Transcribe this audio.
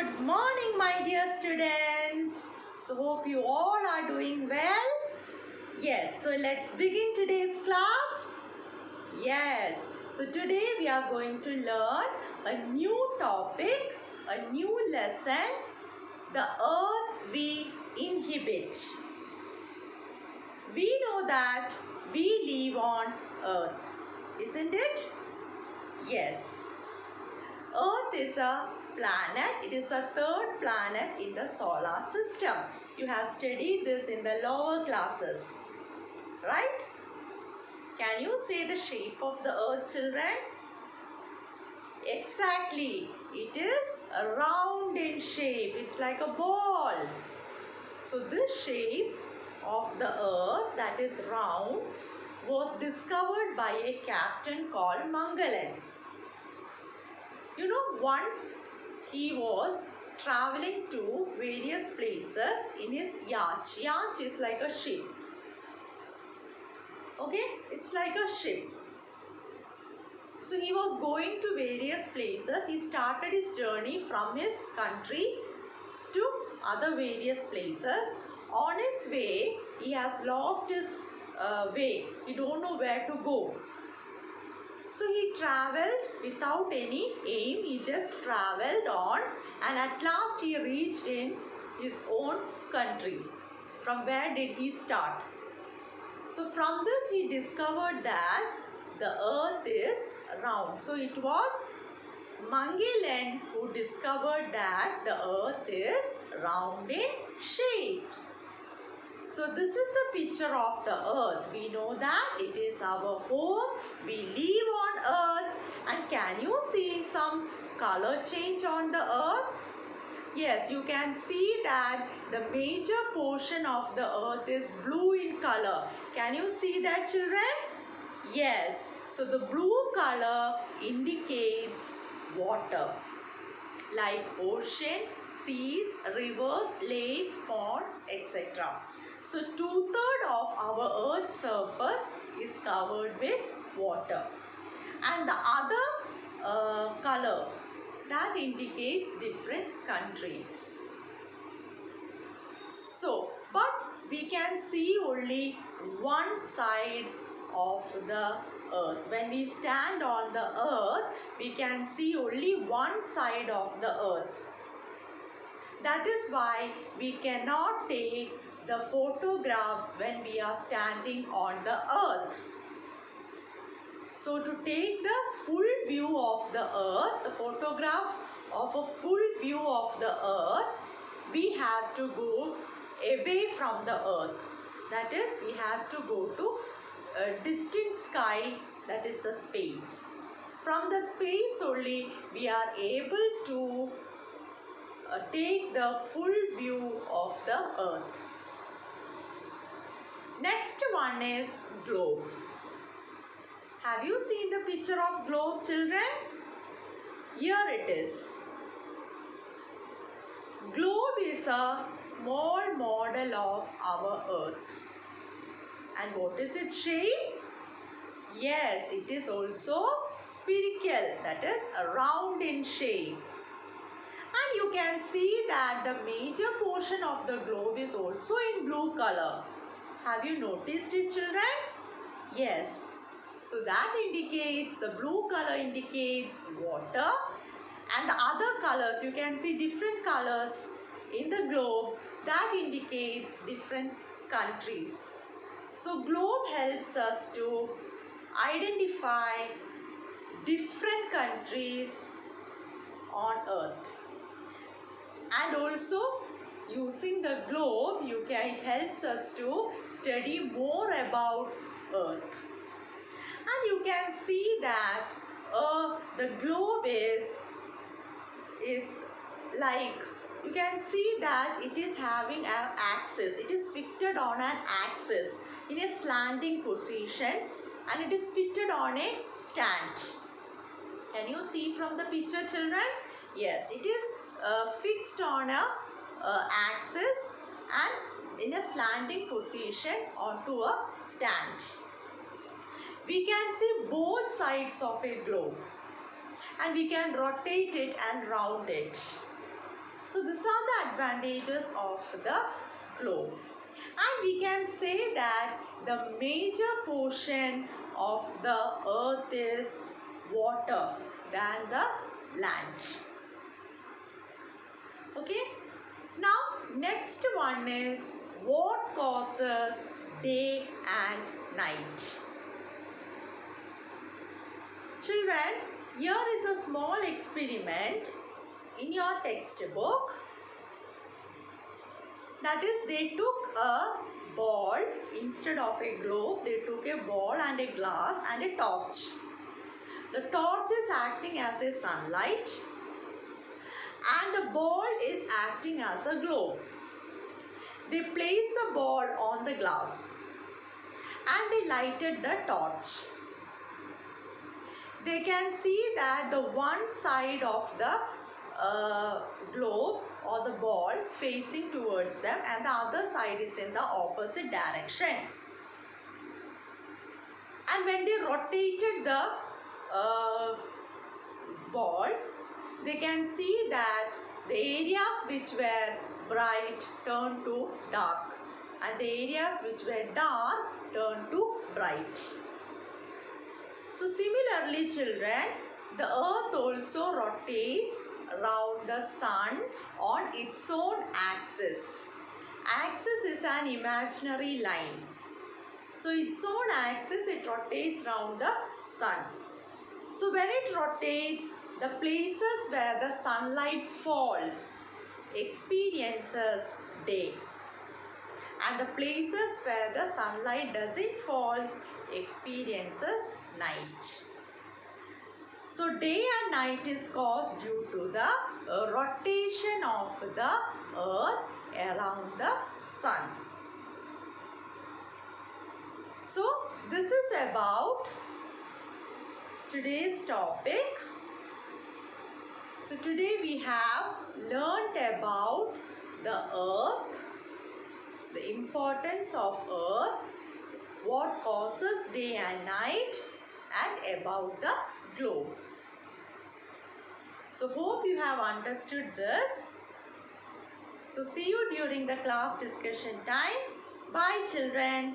Good morning, my dear students. So hope you all are doing well. Yes, so let's begin today's class. Yes, so today we are going to learn a new topic, a new lesson, the earth we inhabit. We know that we live on earth, isn't it? Yes. Earth is a planet. It is the third planet in the solar system. You have studied this in the lower classes, right? Can you say the shape of the earth, children? Exactly. It is a round in shape. It's like a ball. So this shape of the earth, that is round, was discovered by a captain called Mangalan. You know, once he was traveling to various places in his yacht. Yacht is like a ship. Okay, it's like a ship. So he was going to various places. He started his journey from his country to other various places. On his way, he has lost his way. He don't know where to go. So he traveled without any aim. He just traveled on, and at last he reached in his own country. From where did he start? So from this he discovered that the earth is round. So it was Mangalan who discovered that the earth is round in shape. So this is the picture of the earth. We know that it is our home. We live on earth. And can you see some color change on the earth? Yes, you can see that the major portion of the earth is blue in color. Can you see that, children? Yes. So the blue color indicates water, like ocean, seas, rivers, lakes, ponds, etc. So 2/3 of our earth's surface is covered with water. And the other color that indicates different countries. So, but we can see only one side of the earth. When we stand on the earth, we can see only one side of the earth. That is why we cannot take the photographs when we are standing on the earth. So to take the full view of the earth, the photograph of a full view of the earth, we have to go away from the earth. That is, we have to go to a distant sky, that is the space. From the space only we are able to take the full view of the earth. Next one is globe. Have you seen the picture of globe, children? Here it is. Globe is a small model of our earth. And what is its shape? Yes, it is also spherical, that is round in shape. And you can see that the major portion of the globe is also in blue color. Have you noticed it, children? Yes. So that indicates, the blue color indicates water, and the other colors, you can see different colors in the globe, that indicates different countries. So globe helps us to identify different countries on earth. And also using the globe, it helps us to study more about earth. And you can see that the globe is like, you can see that it is having an axis. It is fitted on an axis in a slanting position, and it is fitted on a stand. Can you see from the picture, children? Yes, it is fixed on a axis and in a slanting position onto a stand. We can see both sides of a globe, and we can rotate it and round it. So these are the advantages of the globe. And we can say that the major portion of the earth is water than the land. Okay. Now next one is what causes day and night. Children, here is a small experiment in your textbook. That is, they took a ball instead of a globe. They took a ball and a glass and a torch. The torch is acting as a sunlight and the ball is acting as a globe. They placed the ball on the glass and they lighted the torch. They can see that the one side of the globe or the ball facing towards them and the other side is in the opposite direction. And when they rotated the ball, they can see that the areas which were bright turned to dark and the areas which were dark turned to bright. So similarly, children, the earth also rotates around the sun on its own axis. Axis is an imaginary line. So its own axis, it rotates around the sun. So when it rotates, the places where the sunlight falls experiences day. And the places where the sunlight doesn't falls experiences night. So day and night is caused due to the rotation of the earth around the sun. So this is about today's topic. So today we have learnt about the earth, the importance of earth, what causes day and night, and about the globe. So hope you have understood this. So see you during the class discussion time. Bye children.